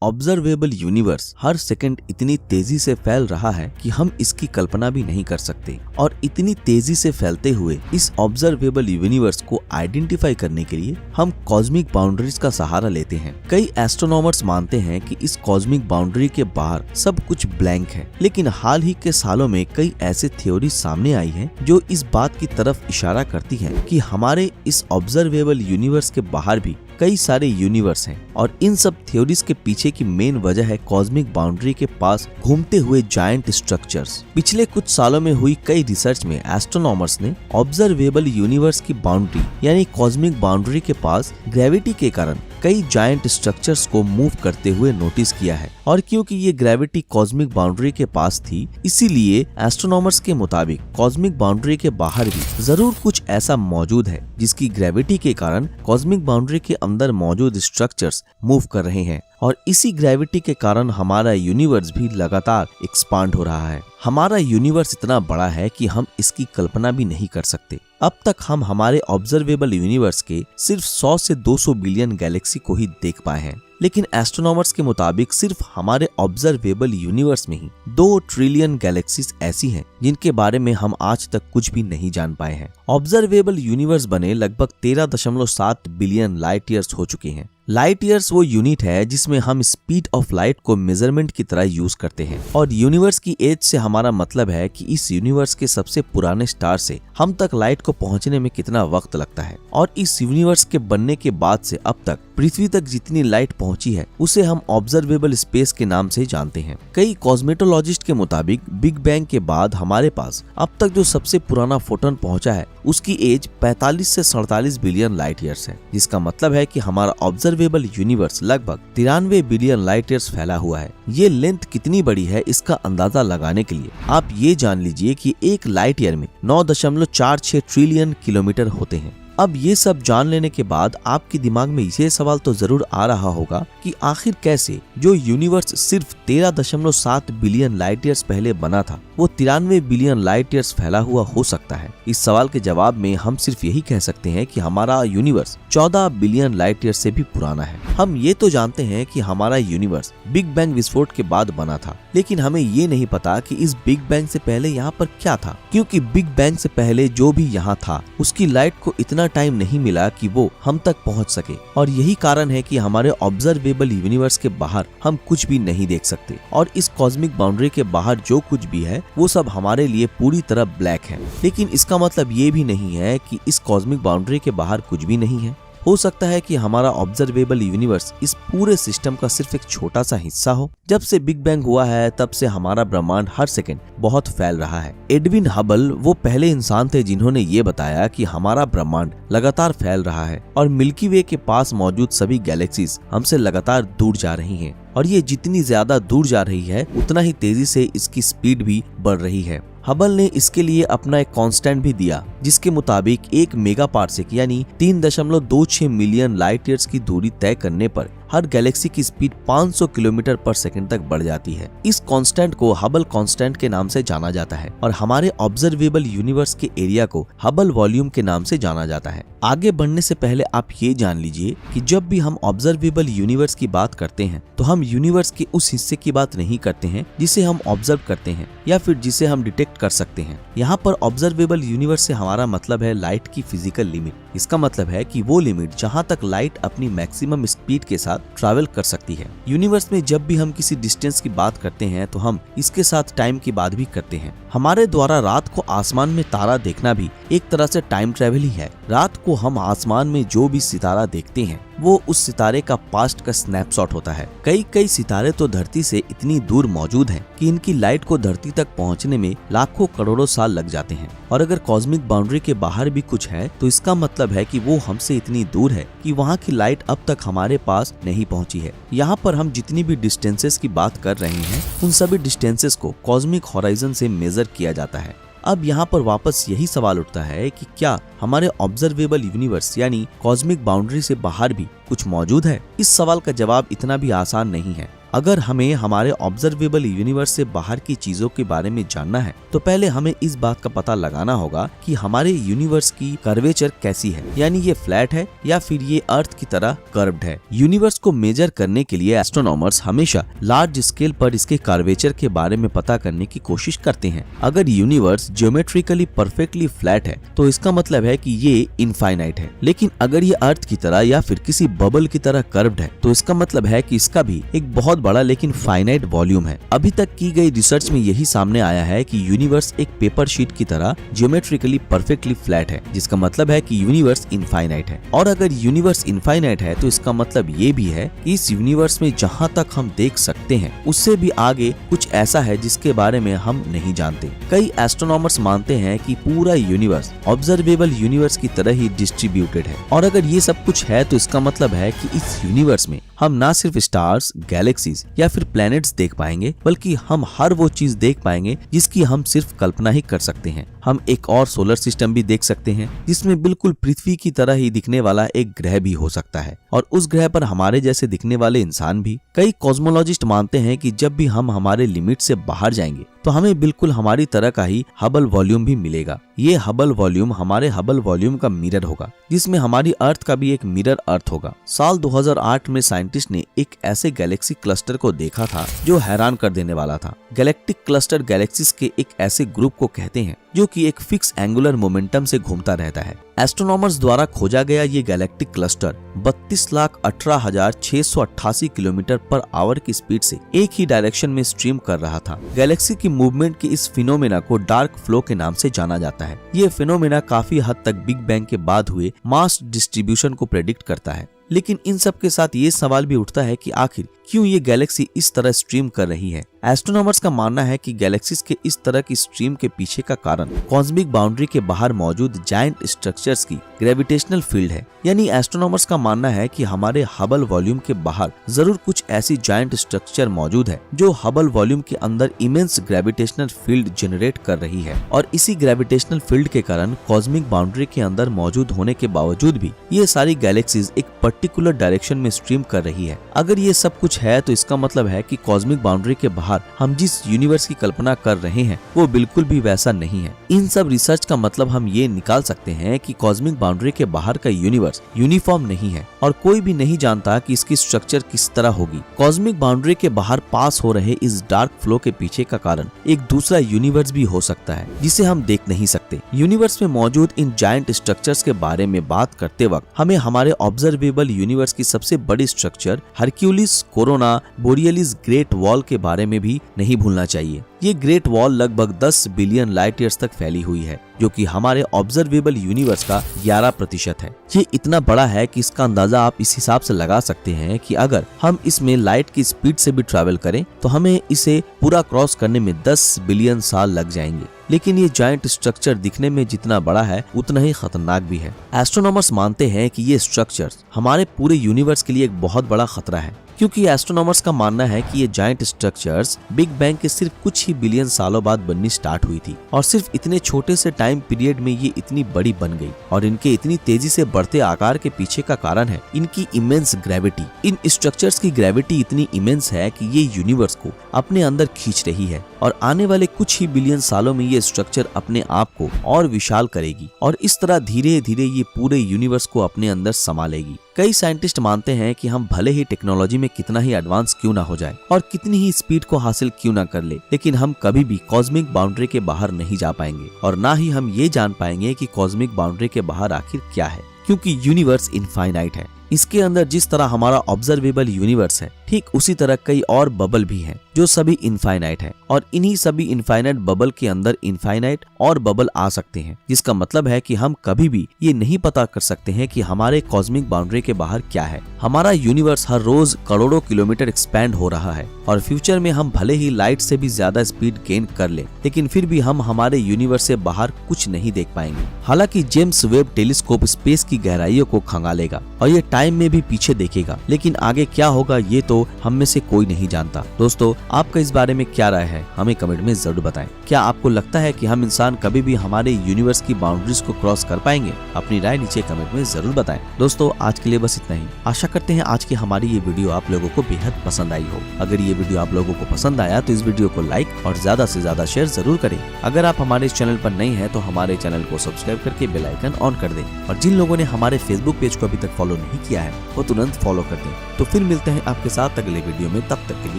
Observable universe हर second इतनी तेजी से फैल रहा है कि हम इसकी कल्पना भी नहीं कर सकते। और इतनी तेजी से फैलते हुए इस ऑब्जर्वेबल यूनिवर्स को आइडेंटिफाई करने के लिए हम कॉस्मिक बाउंड्रीज का सहारा लेते हैं। कई एस्ट्रोनॉमर्स मानते हैं कि इस कॉस्मिक बाउंड्री के बाहर सब कुछ ब्लैंक है, लेकिन हाल ही के सालों में कई ऐसे थ्योरी सामने आई हैं जो इस बात की तरफ इशारा करती हैं कि हमारे इस ऑब्जर्वेबल यूनिवर्स के बाहर भी कई सारे यूनिवर्स हैं। और इन सब थ्योरीज के पीछे की मेन वजह है कॉस्मिक बाउंड्री के पास घूमते हुए जायंट स्ट्रक्चर्स। पिछले कुछ सालों में हुई कई रिसर्च में एस्ट्रोनॉमर्स ने ऑब्जर्वेबल यूनिवर्स की बाउंड्री यानी कॉस्मिक बाउंड्री के पास ग्रेविटी के कारण कई जायंट स्ट्रक्चर्स को मूव करते हुए नोटिस किया है। और क्योंकि ये ग्रेविटी कॉस्मिक बाउंड्री के पास थी, इसीलिए एस्ट्रोनॉमर्स के मुताबिक कॉस्मिक बाउंड्री के बाहर भी जरूर कुछ ऐसा मौजूद है जिसकी ग्रेविटी के कारण कॉस्मिक बाउंड्री के अंदर मौजूद स्ट्रक्चर्स मूव कर रहे हैं। और इसी ग्रेविटी के कारण हमारा यूनिवर्स भी लगातार एक्सपांड हो रहा है। हमारा यूनिवर्स इतना बड़ा है कि हम इसकी कल्पना भी नहीं कर सकते। अब तक हम हमारे ऑब्जर्वेबल यूनिवर्स के सिर्फ 100 से 200 बिलियन गैलेक्सी को ही देख पाए हैं, लेकिन एस्ट्रोनॉमर्स के मुताबिक सिर्फ हमारे ऑब्जर्वेबल यूनिवर्स में ही 2 ट्रिलियन गैलेक्सीज ऐसी हैं जिनके बारे में हम आज तक कुछ भी नहीं जान पाए हैं। ऑब्जर्वेबल यूनिवर्स बने लगभग 13.7 बिलियन लाइट ईयर्स हो चुके हैं। लाइट ईयर्स वो यूनिट है जिसमें हम स्पीड ऑफ लाइट को मेजरमेंट की तरह यूज करते हैं। और यूनिवर्स की एज से हमारा मतलब है कि इस यूनिवर्स के सबसे पुराने स्टार से हम तक लाइट को पहुंचने में कितना वक्त लगता है। और इस यूनिवर्स के बनने के बाद से अब तक पृथ्वी तक जितनी लाइट पहुंची है उसे हम ऑब्जर्वेबल स्पेस के नाम से जानते हैं। कई कॉस्मेटोलॉजिस्ट के मुताबिक बिग बैंग के बाद हमारे पास अब तक जो सबसे पुराना फोटोन पहुंचा है उसकी एज 45 से 47 बिलियन लाइट ईयर्स है, जिसका मतलब है कि हमारा ऑब्जर्वेबल यूनिवर्स लगभग 93 बिलियन लाइट ईयर्स फैला हुआ है। ये लेंथ कितनी बड़ी है इसका अंदाजा लगाने के लिए आप ये जान लीजिए कि एक लाइट ईयर में 9.46 ट्रिलियन किलोमीटर होते हैं। अब ये सब जान लेने के बाद आपके दिमाग में ये सवाल तो जरूर आ रहा होगा कि आखिर कैसे जो यूनिवर्स सिर्फ 13.7 बिलियन लाइट ईयर्स पहले बना था वो 93 बिलियन लाइट ईयर्स फैला हुआ हो सकता है। इस सवाल के जवाब में हम सिर्फ यही कह सकते हैं कि हमारा यूनिवर्स 14 बिलियन लाइट ईयर्स से भी पुराना है। हम ये तो जानते हैं कि हमारा यूनिवर्स बिग बैंग विस्फोट के बाद बना था, लेकिन हमें ये नहीं पता कि इस बिग बैंग से पहले यहाँ पर क्या था, क्योंकि बिग बैंग से पहले जो भी यहाँ था उसकी लाइट को इतना टाइम नहीं मिला कि वो हम तक पहुंच सके। और यही कारण है कि हमारे ऑब्जर्वेबल यूनिवर्स के बाहर हम कुछ भी नहीं देख सकते। और इस कॉस्मिक बाउंड्री के बाहर जो कुछ भी है वो सब हमारे लिए पूरी तरह ब्लैक है। लेकिन इसका मतलब ये भी नहीं है कि इस कॉस्मिक बाउंड्री के बाहर कुछ भी नहीं है। हो सकता है कि हमारा ऑब्जर्वेबल यूनिवर्स इस पूरे सिस्टम का सिर्फ एक छोटा सा हिस्सा हो। जब से बिग बैंग हुआ है तब से हमारा ब्रह्मांड हर सेकंड बहुत फैल रहा है। एडविन हबल वो पहले इंसान थे जिन्होंने ये बताया कि हमारा ब्रह्मांड लगातार फैल रहा है और मिल्की वे के पास मौजूद सभी गैलेक्सीज हमसे लगातार दूर जा रही हैं। और ये जितनी ज्यादा दूर जा रही है उतना ही तेजी से इसकी स्पीड भी बढ़ रही है। हबल ने इसके लिए अपना एक कांस्टेंट भी दिया जिसके मुताबिक 1 मेगा पार्सेक यानी 3.26 मिलियन लाइट ईयर्स की दूरी तय करने पर हर गैलेक्सी की स्पीड 500 किलोमीटर पर सेकंड तक बढ़ जाती है। इस कांस्टेंट को हबल कांस्टेंट के नाम से जाना जाता है और हमारे ऑब्जर्वेबल यूनिवर्स के एरिया को हबल वॉल्यूम के नाम से जाना जाता है। आगे बढ़ने से पहले आप ये जान लीजिए कि जब भी हम ऑब्जर्वेबल यूनिवर्स की बात करते हैं तो हम यूनिवर्स के उस हिस्से की बात नहीं करते हैं जिसे हम ऑब्जर्व करते हैं या फिर जिसे हम डिटेक्ट कर सकते हैं। यहाँ पर ऑब्जर्वेबल यूनिवर्स से हमारा मतलब है लाइट की फिजिकल लिमिट। इसका मतलब है कि वो लिमिट जहाँ तक लाइट अपनी मैक्सिमम स्पीड के साथ ट्रैवल कर सकती है। यूनिवर्स में जब भी हम किसी डिस्टेंस की बात करते हैं तो हम इसके साथ टाइम की बात भी करते हैं। हमारे द्वारा रात को आसमान में तारा देखना भी एक तरह से टाइम ट्रैवल ही है। रात को हम आसमान में जो भी सितारा देखते हैं वो उस सितारे का पास्ट का स्नैपशॉट होता है। कई सितारे तो धरती से इतनी दूर मौजूद हैं कि इनकी लाइट को धरती तक पहुंचने में लाखों करोड़ों साल लग जाते हैं। और अगर कॉस्मिक बाउंड्री के बाहर भी कुछ है तो इसका मतलब है कि वो हमसे इतनी दूर है कि वहाँ की लाइट अब तक हमारे पास नहीं पहुँची है। यहाँ पर हम जितनी भी डिस्टेंसेस की बात कर रहे हैं उन सभी डिस्टेंसेस को कॉस्मिक होराइजन से मेजर किया जाता है। अब यहाँ पर वापस यही सवाल उठता है कि क्या हमारे ऑब्जर्वेबल यूनिवर्स यानी कॉस्मिक बाउंड्री से बाहर भी कुछ मौजूद है? इस सवाल का जवाब इतना भी आसान नहीं है। अगर हमें हमारे ऑब्जर्वेबल यूनिवर्स से बाहर की चीजों के बारे में जानना है तो पहले हमें इस बात का पता लगाना होगा कि हमारे यूनिवर्स की कर्वेचर कैसी है, यानी ये फ्लैट है या फिर ये अर्थ की तरह कर्व्ड है। यूनिवर्स को मेजर करने के लिए एस्ट्रोनॉमर्स हमेशा लार्ज स्केल पर इसके कर्वेचर के बारे में पता करने की कोशिश करते हैं। अगर यूनिवर्स ज्योमेट्रिकली परफेक्टली फ्लैट है तो इसका मतलब है कि ये इनफाइनाइट है, लेकिन अगर ये अर्थ की तरह या फिर किसी बबल की तरह कर्व्ड है तो इसका मतलब है कि इसका भी एक बहुत बड़ा लेकिन फाइनाइट वॉल्यूम है। अभी तक की गई रिसर्च में यही सामने आया है कि यूनिवर्स एक पेपर शीट की तरह ज्योमेट्रिकली परफेक्टली फ्लैट है, जिसका मतलब है कि यूनिवर्स इनफाइनाइट है। और अगर यूनिवर्स इनफाइनाइट है तो इसका मतलब ये भी है कि इस यूनिवर्स में जहाँ तक हम देख सकते हैं उससे भी आगे कुछ ऐसा है जिसके बारे में हम नहीं जानते। कई एस्ट्रोनॉमर्स मानते हैं कि पूरा यूनिवर्स ऑब्जर्वेबल यूनिवर्स की तरह ही डिस्ट्रीब्यूटेड है, और अगर ये सब कुछ है तो इसका मतलब है कि इस यूनिवर्स में हम ना सिर्फ स्टार्स, गैलेक्सीज या फिर प्लैनेट्स देख पाएंगे, बल्कि हम हर वो चीज देख पाएंगे जिसकी हम सिर्फ कल्पना ही कर सकते हैं। हम एक और सोलर सिस्टम भी देख सकते हैं जिसमें बिल्कुल पृथ्वी की तरह ही दिखने वाला एक ग्रह भी हो सकता है, और उस ग्रह पर हमारे जैसे दिखने वाले इंसान भी। कई कॉस्मोलॉजिस्ट मानते हैं कि जब भी हम हमारे लिमिट से बाहर जाएंगे तो हमें बिल्कुल हमारी तरह का ही हबल वॉल्यूम भी मिलेगा। ये हबल वॉल्यूम हमारे हबल वॉल्यूम का मिरर होगा, जिसमें हमारी अर्थ का भी एक मिरर अर्थ होगा। साल 2008 में साइंटिस्ट ने एक ऐसे गैलेक्सी क्लस्टर को देखा था जो हैरान कर देने वाला था। गैलेक्टिक क्लस्टर गैलेक्सीज के एक ऐसे ग्रुप को कहते हैं जो कि एक फिक्स एंगुलर मोमेंटम से घूमता रहता है। एस्ट्रोनॉमर्स द्वारा खोजा गया ये galactic cluster 32,18,688 kilometre per hour की स्पीड से एक ही डायरेक्शन में स्ट्रीम कर रहा था। गैलेक्सी की मूवमेंट के इस फिनोमेना को डार्क फ्लो के नाम से जाना जाता है। ये फिनोमेना काफी हद तक बिग बैंग के बाद हुए मास डिस्ट्रीब्यूशन को प्रेडिक्ट करता है। लेकिन इन सब के साथ ये सवाल भी उठता है कि आखिर क्यों ये गैलेक्सी इस तरह स्ट्रीम कर रही है। एस्ट्रोनॉमर्स का मानना है कि गैलेक्सीज के इस तरह की स्ट्रीम के पीछे का कारण कॉस्मिक बाउंड्री के बाहर मौजूद जायंट स्ट्रक्चर्स की ग्रेविटेशनल फील्ड है। यानी एस्ट्रोनॉमर्स का मानना है कि हमारे हबल वॉल्यूम के बाहर जरूर कुछ ऐसी जायंट स्ट्रक्चर मौजूद है जो हबल वॉल्यूम के अंदर इमेंस ग्रेविटेशनल फील्ड जनरेट कर रही है, और इसी ग्रेविटेशनल फील्ड के कारण कॉस्मिक बाउंड्री के अंदर मौजूद होने के बावजूद भी ये सारी गैलेक्सीज एक पर्टिकुलर डायरेक्शन में स्ट्रीम कर रही है। अगर ये सब कुछ है तो इसका मतलब है कि कॉस्मिक बाउंड्री के बाहर हम जिस यूनिवर्स की कल्पना कर रहे हैं वो बिल्कुल भी वैसा नहीं है। इन सब रिसर्च का मतलब हम ये निकाल सकते हैं कि कॉस्मिक बाउंड्री के बाहर का यूनिवर्स यूनिफॉर्म नहीं है और कोई भी नहीं जानता कि इसकी स्ट्रक्चर किस तरह होगी। कॉस्मिक बाउंड्री के बाहर पास हो रहे इस डार्क फ्लो के पीछे का कारण एक दूसरा यूनिवर्स भी हो सकता है जिसे हम देख नहीं सकते। यूनिवर्स में मौजूद इन जायंट स्ट्रक्चर्स के बारे में बात करते वक्त हमें हमारे ऑब्जर्वेबल यूनिवर्स की सबसे बड़ी structure Hercules Corona Borealis great wall के बारे में भी नहीं भूलना चाहिए। ये ग्रेट वॉल लगभग 10 बिलियन लाइट ईयर्स तक फैली हुई है, जो कि हमारे ऑब्जर्वेबल यूनिवर्स का 11% है। ये इतना बड़ा है कि इसका अंदाजा आप इस हिसाब से लगा सकते हैं कि अगर हम इसमें लाइट की स्पीड से भी ट्रैवल करें तो हमें इसे पूरा क्रॉस करने में 10 बिलियन साल लग जाएंगे। लेकिन ये जायंट स्ट्रक्चर दिखने में जितना बड़ा है उतना ही खतरनाक भी है। एस्ट्रोनॉमर्स मानते हैं कि ये स्ट्रक्चर्स हमारे पूरे यूनिवर्स के लिए एक बहुत बड़ा खतरा है, क्योंकि एस्ट्रोनॉमर्स का मानना है कि ये जायंट स्ट्रक्चर्स बिग बैंग के सिर्फ कुछ ही बिलियन सालों बाद बननी स्टार्ट हुई थी, और सिर्फ इतने छोटे से टाइम पीरियड में ये इतनी बड़ी बन गई। और इनके इतनी तेजी से बढ़ते आकार के पीछे का कारण है इनकी इमेंस ग्रेविटी। इन स्ट्रक्चर्स की ग्रेविटी इतनी इमेंस है कि ये यूनिवर्स को अपने अंदर खींच रही है, और आने वाले कुछ ही बिलियन सालों में ये स्ट्रक्चर अपने आप को और विशाल करेगी, और इस तरह धीरे धीरे ये पूरे यूनिवर्स को अपने अंदर समा लेगी। कई साइंटिस्ट मानते हैं कि हम भले ही टेक्नोलॉजी में कितना ही एडवांस क्यों ना हो जाए और कितनी ही स्पीड को हासिल क्यों ना कर ले, लेकिन हम कभी भी कॉस्मिक बाउंड्री के बाहर नहीं जा पाएंगे, और ना ही हम ये जान पाएंगे कि कॉस्मिक बाउंड्री के बाहर आखिर क्या है, क्योंकि यूनिवर्स इनफाइनाइट है। इसके अंदर जिस तरह हमारा ऑब्जर्वेबल यूनिवर्स है, ठीक उसी तरह कई और बबल भी हैं जो सभी इनफाइनाइट है, और इन्हीं सभी इनफाइनाइट बबल के अंदर इनफाइनाइट और बबल आ सकते हैं, जिसका मतलब है कि हम कभी भी ये नहीं पता कर सकते हैं कि हमारे कॉस्मिक बाउंड्री के बाहर क्या है। हमारा यूनिवर्स हर रोज करोड़ों किलोमीटर एक्सपैंड हो रहा है, और फ्यूचर में हम भले ही लाइट से भी ज्यादा स्पीड गेन कर ले, लेकिन फिर भी हम हमारे यूनिवर्स से बाहर कुछ नहीं देख पाएंगे। हालांकि जेम्स वेब टेलीस्कोप स्पेस की गहराइयों को खंगालेगा और ये टाइम में भी पीछे देखेगा, लेकिन आगे क्या होगा ये तो तो हम में से कोई नहीं जानता। दोस्तों, आपका इस बारे में क्या राय है, हमें कमेंट में जरूर बताएं। क्या आपको लगता है कि हम इंसान कभी भी हमारे यूनिवर्स की बाउंड्रीज को क्रॉस कर पाएंगे? अपनी राय नीचे कमेंट में जरूर बताएं। दोस्तों, आज के लिए बस इतना ही। आशा करते हैं आज की हमारी ये वीडियो आप लोगों को बेहद पसंद आई हो। अगर ये वीडियो आप लोगों को पसंद आया तो इस वीडियो को लाइक और ज्यादा से ज्यादा शेयर जरूर करें। अगर आप हमारे इस चैनल पर नए हैं तो हमारे चैनल को सब्सक्राइब करके बेल आइकन ऑन कर दें और जिन लोगों ने हमारे फेसबुक पेज को अभी तक फॉलो नहीं किया है वो तुरंत फॉलो कर दें। तो फिर मिलते हैं आपके साथ अगले वीडियो में, तब तक के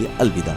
लिए अलविदा।